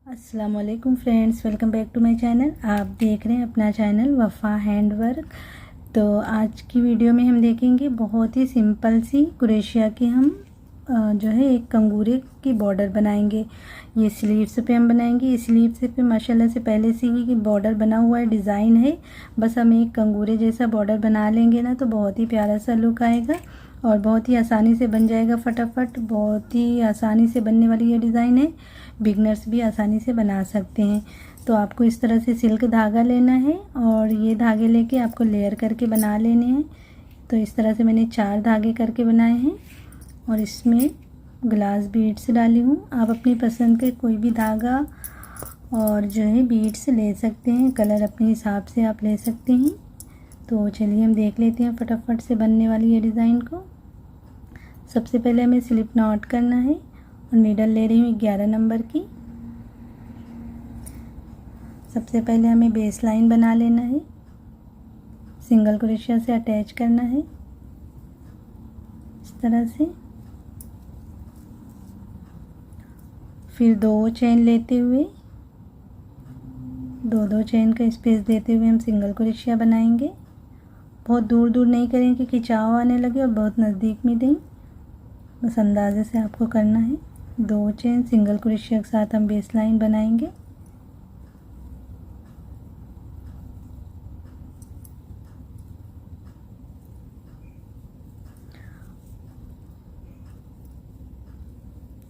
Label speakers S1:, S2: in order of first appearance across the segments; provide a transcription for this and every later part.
S1: अस्सलाम वालेकुम friends, welcome back to my channel. आप देख रहे हैं अपना चैनल वफ़ा हैंडवर्क। तो आज की वीडियो में हम देखेंगे बहुत ही सिंपल सी क्रोशिया की हम जो है एक कंगूरे की बॉर्डर बनाएंगे। ये स्लीव्स पे हम बनाएंगे। ये स्लीव्स पे माशाल्लाह से पहले से ही बॉर्डर बना हुआ है, डिज़ाइन है। बस हम एक कंगूरे जैसा बॉर्डर बना लेंगे ना तो बहुत ही प्यारा सा लुक आएगा और बहुत ही आसानी से बन जाएगा फटाफट। बहुत ही आसानी से बनने वाली ये डिज़ाइन है, बिगनर्स भी आसानी से बना सकते हैं। तो आपको इस तरह से सिल्क धागा लेना है और ये धागे लेके आपको लेयर करके बना लेने हैं। तो इस तरह से मैंने 4 धागे करके बनाए हैं और इसमें ग्लास बीड्स डाली हूँ। आप अपनी पसंद के कोई भी धागा और जो है बीड्स ले सकते हैं, कलर अपने हिसाब से आप ले सकते हैं। तो चलिए हम देख लेते हैं फटाफट से बनने वाली ये डिज़ाइन को। सबसे पहले हमें स्लिप नॉट करना है और नीडल ले रही हूँ 11 नंबर की। सबसे पहले हमें बेस लाइन बना लेना है, सिंगल क्रोशिया से अटैच करना है इस तरह से। फिर 2 चेन लेते हुए 2 चेन का स्पेस देते हुए हम सिंगल क्रोशिया बनाएंगे। बहुत दूर दूर नहीं करें कि खिंचाव आने लगे और बहुत नज़दीक में दें, बस अंदाजे से आपको करना है। 2 चेन सिंगल क्रोशिया के साथ हम बेस लाइन बनाएंगे।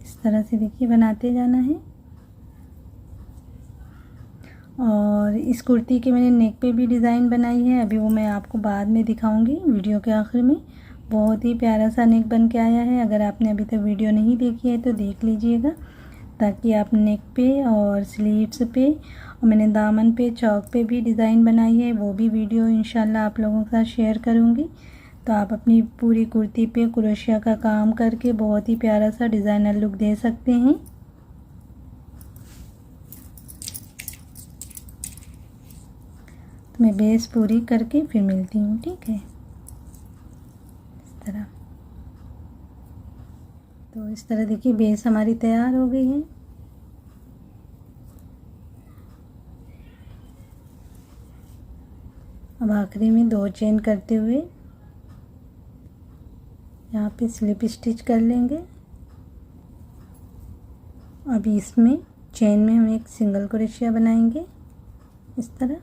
S1: इस तरह से देखिए बनाते जाना है। और इस कुर्ती के मैंने नेक पे भी डिज़ाइन बनाई है, अभी वो मैं आपको बाद में दिखाऊंगी वीडियो के आखिर में। बहुत ही प्यारा सा नेक बन के आया है। अगर आपने अभी तक वीडियो नहीं देखी है तो देख लीजिएगा, ताकि आप नेक पे और स्लीव्स पे और मैंने दामन पे चौक पे भी डिज़ाइन बनाई है, वो भी वीडियो इंशाल्लाह आप लोगों के साथ शेयर करूँगी। तो आप अपनी पूरी कुर्ती पे क्रोशिया का काम करके बहुत ही प्यारा सा डिज़ाइनर लुक दे सकते हैं। तो मैं बेस पूरी करके फिर मिलती हूँ, ठीक है। इस तरह, तो इस तरह देखिए बेस हमारी तैयार हो गई है। अब आखिरी में 2 चेन करते हुए यहाँ पे स्लिप स्टिच कर लेंगे। अभी इसमें चेन में हम एक सिंगल क्रोशिया बनाएंगे इस तरह।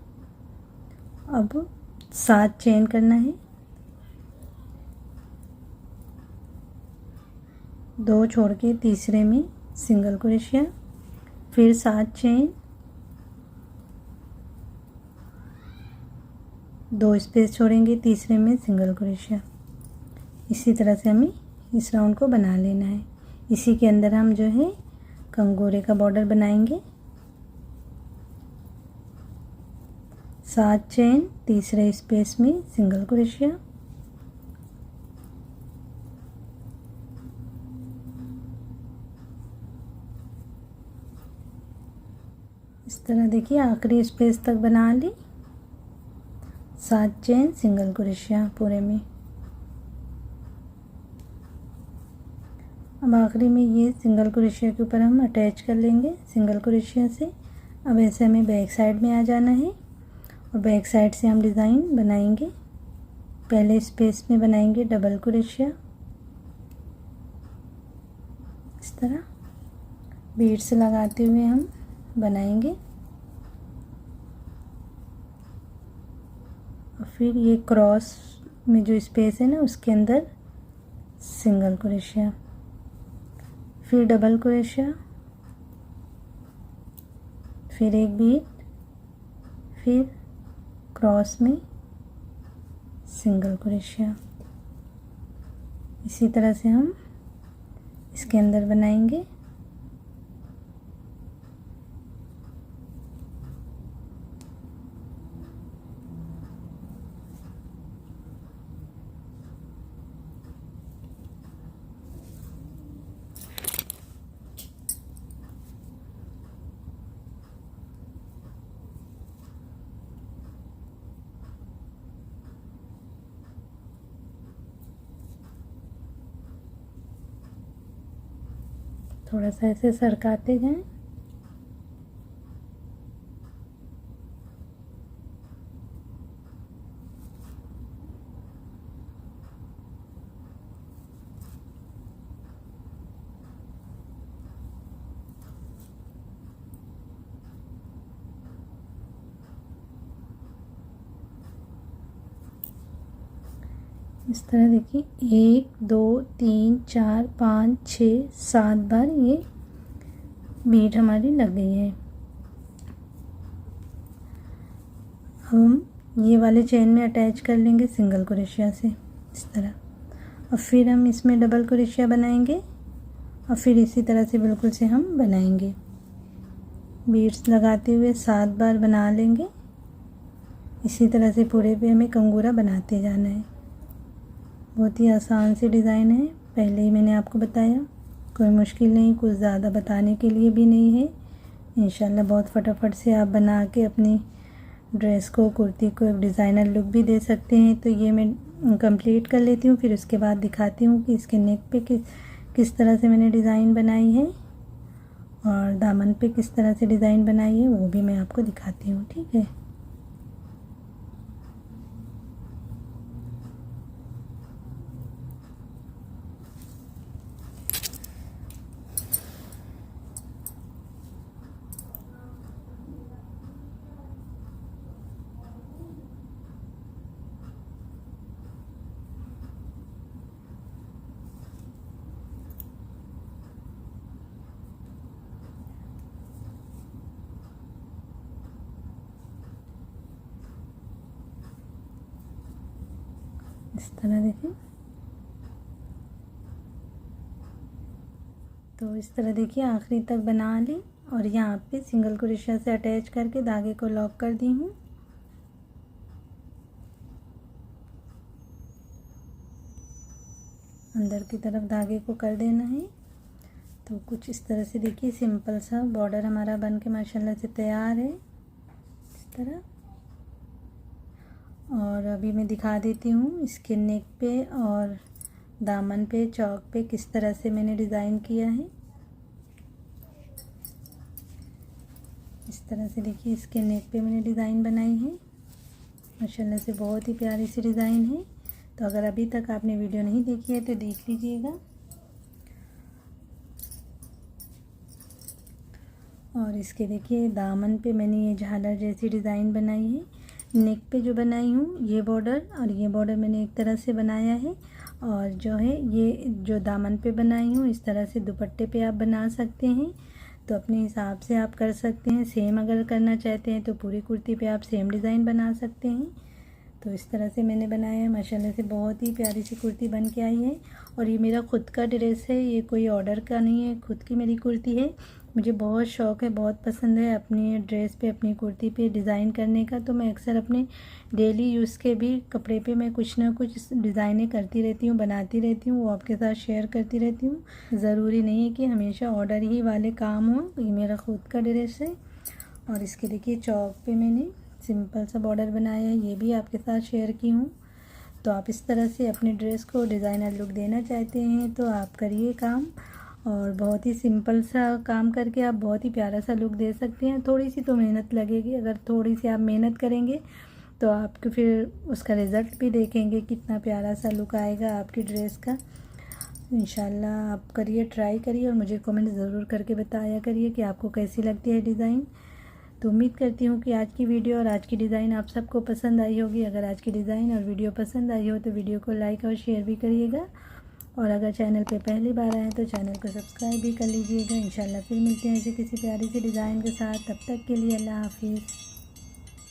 S1: अब 7 चेन करना है, 2 छोड़ के तीसरे में सिंगल क्रोशिया, फिर 7 चेन, 2 स्पेस छोड़ेंगे, तीसरे में सिंगल क्रोशिया। इसी तरह से हमें इस राउंड को बना लेना है। इसी के अंदर हम जो है कंगोरे का बॉर्डर बनाएंगे। 7 चेन, तीसरे स्पेस में सिंगल क्रोशिया, इस तरह देखिए आखिरी स्पेस तक बना ली। 7 चेन सिंगल क्रोशिया पूरे में। अब आखिरी में ये सिंगल क्रोशिया के ऊपर हम अटैच कर लेंगे सिंगल क्रोशिया से। अब ऐसे हमें बैक साइड में आ जाना है और बैक साइड से हम डिज़ाइन बनाएंगे। पहले स्पेस में बनाएंगे डबल क्रोशिया इस तरह, बीड्स लगाते हुए हम बनाएंगे। और फिर ये क्रॉस में जो स्पेस है ना उसके अंदर सिंगल क्रोशिया, फिर डबल क्रोशिया, फिर एक बीड, फिर क्रॉस में सिंगल क्रोशिया। इसी तरह से हम इसके अंदर बनाएंगे। थोड़ा सा ऐसे सरकाते जाएं। इस तरह देखिए 1 2 3 4 5 6 7 बार ये बीट हमारी लग गई है। हम ये वाले चेन में अटैच कर लेंगे सिंगल क्रोशिया से इस तरह, और फिर हम इसमें डबल क्रोशिया बनाएंगे और फिर इसी तरह से बिल्कुल से हम बनाएंगे। बीड्स लगाते हुए 7 बार बना लेंगे। इसी तरह से पूरे पे हमें कंगूरा बनाते जाना है। बहुत ही आसान सी डिज़ाइन है, पहले ही मैंने आपको बताया, कोई मुश्किल नहीं, कुछ ज़्यादा बताने के लिए भी नहीं है। इंशाल्लाह बहुत फटाफट से आप बना के अपनी ड्रेस को, कुर्ती को एक डिज़ाइनर लुक भी दे सकते हैं। तो ये मैं कंप्लीट कर लेती हूँ, फिर उसके बाद दिखाती हूँ कि इसके नेक पे किस तरह से मैंने डिज़ाइन बनाई है और दामन पे किस तरह से डिज़ाइन बनाई है, वो भी मैं आपको दिखाती हूँ। ठीक है, इस तरह देखिए। तो इस तरह देखिए आखिरी तक बना ली और यहाँ पे सिंगल क्रोशिया से अटैच करके धागे को लॉक कर दी हूँ। अंदर की तरफ धागे को कर देना है। तो कुछ इस तरह से देखिए सिंपल सा बॉर्डर हमारा बन के माशाल्लाह से तैयार है इस तरह। और अभी मैं दिखा देती हूँ इसके नेक पे और दामन पे, चौक पे किस तरह से मैंने डिज़ाइन किया है। इस तरह से देखिए इसके नेक पे मैंने डिज़ाइन बनाई है, माशाल्लाह से बहुत ही प्यारी सी डिज़ाइन है। तो अगर अभी तक आपने वीडियो नहीं देखी है तो देख लीजिएगा। और इसके देखिए दामन पे मैंने ये झालर जैसी डिज़ाइन बनाई है। नेक पे जो बनाई हूँ ये बॉर्डर और ये बॉर्डर मैंने एक तरह से बनाया है, और जो है ये जो दामन पे बनाई हूँ इस तरह से दुपट्टे पे आप बना सकते हैं। तो अपने हिसाब से आप कर सकते हैं। सेम अगर करना चाहते हैं तो पूरी कुर्ती पे आप सेम डिज़ाइन बना सकते हैं। तो इस तरह से मैंने बनाया है, माशाल्लाह से बहुत ही प्यारी सी कुर्ती बन के आई है। और ये मेरा खुद का ड्रेस है, ये कोई ऑर्डर का नहीं है, खुद की मेरी कुर्ती है। मुझे बहुत शौक़ है, बहुत पसंद है अपनी ड्रेस पे, अपनी कुर्ती पे डिज़ाइन करने का। तो मैं अक्सर अपने डेली यूज़ के भी कपड़े पे मैं कुछ ना कुछ डिज़ाइनें करती रहती हूँ, बनाती रहती हूँ, वो आपके साथ शेयर करती रहती हूँ। ज़रूरी नहीं है कि हमेशा ऑर्डर ही वाले काम हों। ये मेरा खुद का ड्रेस है। और इसके देखिए चौक पे मैंने सिंपल सा बॉर्डर बनाया है, ये भी आपके साथ शेयर की हूँ। तो आप इस तरह से अपने ड्रेस को डिज़ाइनर लुक देना चाहते हैं तो आप करिए काम, और बहुत ही सिंपल सा काम करके आप बहुत ही प्यारा सा लुक दे सकते हैं। थोड़ी सी तो मेहनत लगेगी, अगर थोड़ी सी आप मेहनत करेंगे तो आपको फिर उसका रिज़ल्ट भी देखेंगे कितना प्यारा सा लुक आएगा आपकी ड्रेस का। इंशाल्लाह आप करिए, ट्राई करिए और मुझे कमेंट ज़रूर करके बताया करिए कि आपको कैसी लगती है डिज़ाइन। तो उम्मीद करती हूँ कि आज की वीडियो और आज की डिज़ाइन आप सबको पसंद आई होगी। अगर आज की डिज़ाइन और वीडियो पसंद आई हो तो वीडियो को लाइक और शेयर भी करिएगा, और अगर चैनल पे पहली बार आए तो चैनल को सब्सक्राइब भी कर लीजिएगा। इंशाल्लाह फिर मिलते हैं ऐसे किसी प्यारी सी डिज़ाइन के साथ। तब तक के लिए अल्लाह हाफिज़।